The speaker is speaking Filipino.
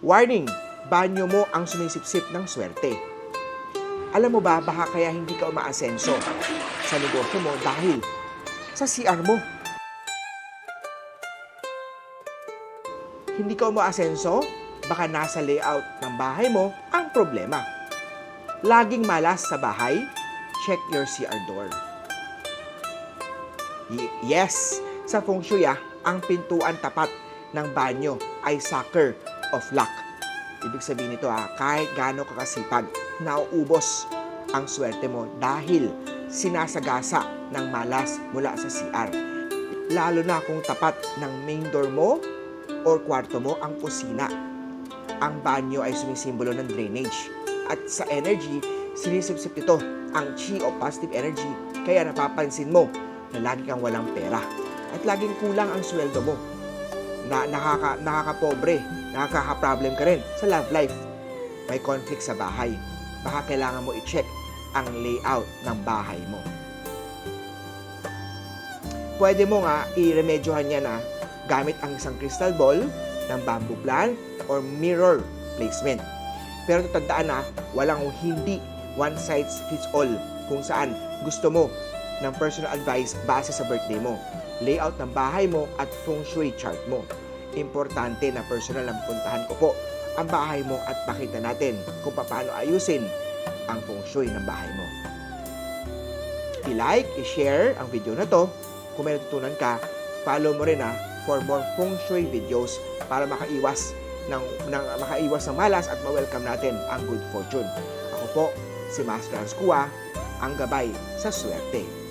Warning, banyo mo ang sumisipsip ng swerte. Alam mo ba, baka kaya hindi ka umaasenso sa negosyo mo dahil sa CR mo. Hindi ka umaasenso, baka nasa layout ng bahay mo ang problema. Laging malas sa bahay, check your CR door. Yes, sa feng shui ang pintuan tapat ng banyo ay sucker of luck. Ibig sabihin nito kahit gaano kakasipag, nauubos ang swerte mo dahil sinasagasa ng malas mula sa CR. Lalo na kung tapat ng main door mo or kwarto mo ang kusina. Ang banyo ay sumisimbolo ng drainage. At sa energy, sinisipsip nito ang chi o positive energy. Kaya napapansin mo na lagi kang walang pera. At laging kulang ang sweldo mo. Nakakapobre, nakaka-problem ka rin sa love life. May conflict sa bahay. Baka kailangan mo i-check ang layout ng bahay mo. Pwede mo nga i-remedyohan yan gamit ang isang crystal ball ng bamboo plant or mirror placement. Pero tandaan walang hindi one size fits all kung saan gusto mo ng personal advice base sa birthday mo, layout ng bahay mo at feng shui chart mo. Importante na personal ang puntahan ko po ang bahay mo at pakita natin kung paano ayusin ang feng shui ng bahay mo. I-like, i-share ang video na to. Kung may natutunan ka, follow mo rin for more feng shui videos para makaiwas ng malas at ma-welcome natin ang good fortune. Ako po, si Master Hans Kua, ang gabay sa swerte.